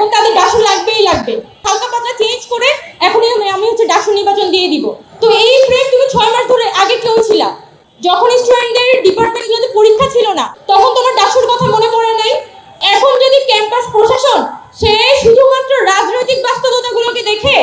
এখন তাদের ডাকসু লাগবেই লাগবে, হালকা পাতলা চেঞ্জ করে এখনই আমি ডাকসু নির্বাচন দিয়ে দিব। তো এই ফ্রেম তুমি 6 মাস ধরে আগে কেউ ছিলা, যখন স্টুডেন্টদের ডিপার্টমেন্টগুলোতে পরীক্ষা ছিল না তখন তোমার ডাকসুর কথা মনে পড়ে নাই? এখন যদি ক্যাম্পাস প্রশাসন সে শুধুমাত্র রাজনৈতিক বাস্তবতাগুলোকে দেখে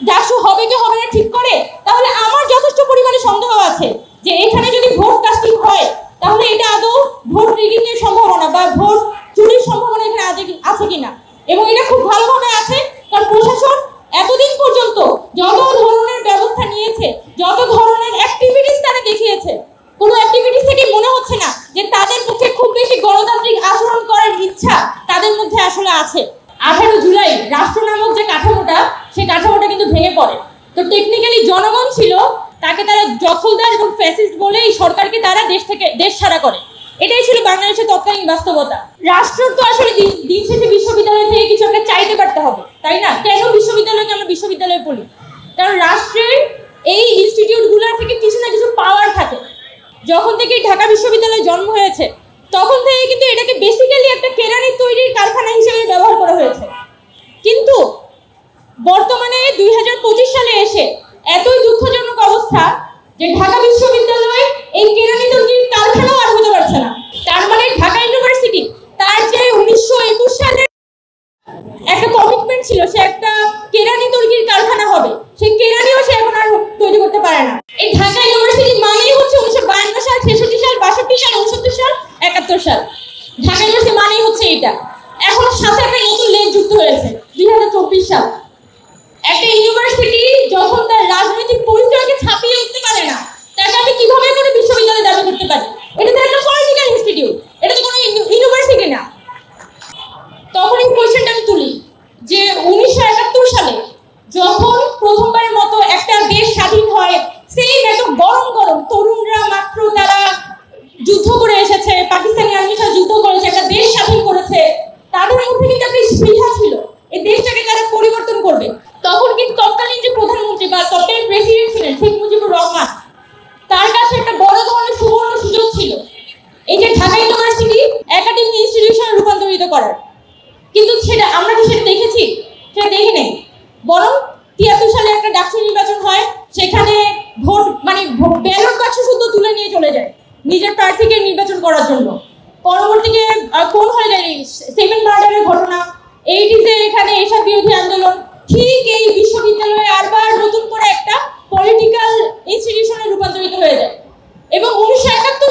ডাকসু হবে কি হবে না ঠিক করে, তাহলে আমার যথেষ্ট পরিমাণে সন্দেহ আছে যে এখানে যদি ভোট কাস্টিং হয় তাহলে এটা আদৌ ভোট রিগিং এর সম্ভাবনা বা ভোট চুরির সম্ভাবনা এখানে আছে কিনা। এবং এটা খুব ভালোভাবে আছে, কারণ প্রশাসন এতদিন পর্যন্ত যত ধরনের ব্যবস্থা নিয়েছে, যত ধরনের অ্যাক্টিভিটিস তারা দেখিয়েছে, কোনো অ্যাক্টিভিটিস থেকে মনে হচ্ছে না যে তাদের পক্ষে খুব বেশি গণতান্ত্রিক আচরণ করার ইচ্ছা তাদের মধ্যে আসলে আছে। 18 জুলাই রাষ্ট্র নামক যে কাঠামোটা, সেই কাঠামোটা কিন্তু ভেঙে পড়ে। তো টেকনিক্যালি জনগণ ছিল, তাকে তারা দখলদার এবং ফ্যাসিস্ট বলেই সরকারকে তারা দেশ ছাড়া করে। এটাই ছিল বাংলাদেশের তৎকালীন বাস্তবতা। রাষ্ট্র তো আসলে দিন শেষে বিশ্ববিদ্যালয় থেকে কিছু একটা চাইতে পারতে হবে, তাই না? কেন বিশ্ববিদ্যালয়কে আমরা বিশ্ববিদ্যালয় বলি? কারণ রাষ্ট্রের এই ইনস্টিটিউটগুলোর থেকে কিছু না কিছু পাওয়ার থাকে। যখন থেকে ঢাকা বিশ্ববিদ্যালয় জন্ম হয়েছে তখন থেকে কিন্তু এটাকে বেসিক্যালি একটা কেরানি তৈরির কারখানা হিসেবে ব্যবহার করা হয়েছে। কিন্তু বর্তমানে 2025 সালে এসে এতই দুঃখজনক অবস্থা যে ঢাকা বিশ্ববিদ্যালয় এই কেরানি তৈরির কারখানাও আর হতে পারছে না। তার মানে ঢাকা ইউনিভার্সিটি তার যে 1921 সালে একটা কমিটমেন্ট ছিল, সে একটা কেরানি তৈরির কারখানা হবে, সেই কেরানিও সে এখন আর তৈরি করতে পারে না। এই ঢাকা ইউনিভার্সিটি মানেই হচ্ছে 1952 সাল, 66 সাল, 62 সাল, 69 সাল, 71 সাল। ঢাকা ইউনিভার্সিটি মানেই হচ্ছে এটা। এখন সাথে একটা নতুন লেখ যুক্ত হয়েছে 2024 সাল। একটা ইউনিভার্সিটি যখন তার রাজনৈতিক পরিচয়কে ছাপিয়ে উঠতে পারে না, তাকে আমি কিভাবে করে বিশ্ববিদ্যালয় দাবি করতে পারি? এটা তো একটা পলিটিক্যাল ইনস্টিটিউট, এটা তো কোনো ইউনিভার্সিটি না। তখন এই কোয়েশ্চেনটা আমি তুলি যে 1971 সালে যখন প্রথমবারের মতো একটা দেশ স্বাধীন হয়, সেই এত গরম গরম তরুণরা মাত্র তারা যুদ্ধ করে এসেছে, পাকিস্তানি আর্মির সাথে যুদ্ধ করেছে, একটা দেশ স্বাধীন করেছে, তাদের মধ্যে কিন্তু একটা স্পৃহা ছিল এই দেশটাকে তারা পরিবর্তন করবে। তখন কিন্তু তৎকালীন যে প্রধানমন্ত্রী বা তৎকালীন প্রেসিডেন্ট ছিলেন শেখ মুজিবুর রহমান, তার কাছে একটা বড় ধরনের সুবর্ণ সুযোগ ছিল এই যে ঢাকা ইউনিভার্সিটি একাডেমিক ইনস্টিটিউশনে রূপান্তরিত করার। কিন্তু সেটা আমরা কি সেটা দেখেছি? সেটা দেখি নাই। বরং 73 সালে একটা ডাকসু নির্বাচন হয়, সেখানে ভোট মানে ব্যালট বাক্স শুধু তুলে নিয়ে চলে যায় নিজের প্রার্থীকে নির্বাচন করার জন্য। পরবর্তীতে কোন হয়ে যায় 7 মার্ডারের ঘটনা, 80s এখানে এসব বিরোধী আন্দোলন, ঠিক এই বিশ্ববিদ্যালয়ে আবার নতুন করে একটা পলিটিক্যাল ইনস্টিটিউশনে রূপান্তরিত হয়ে যায়। এবং 1971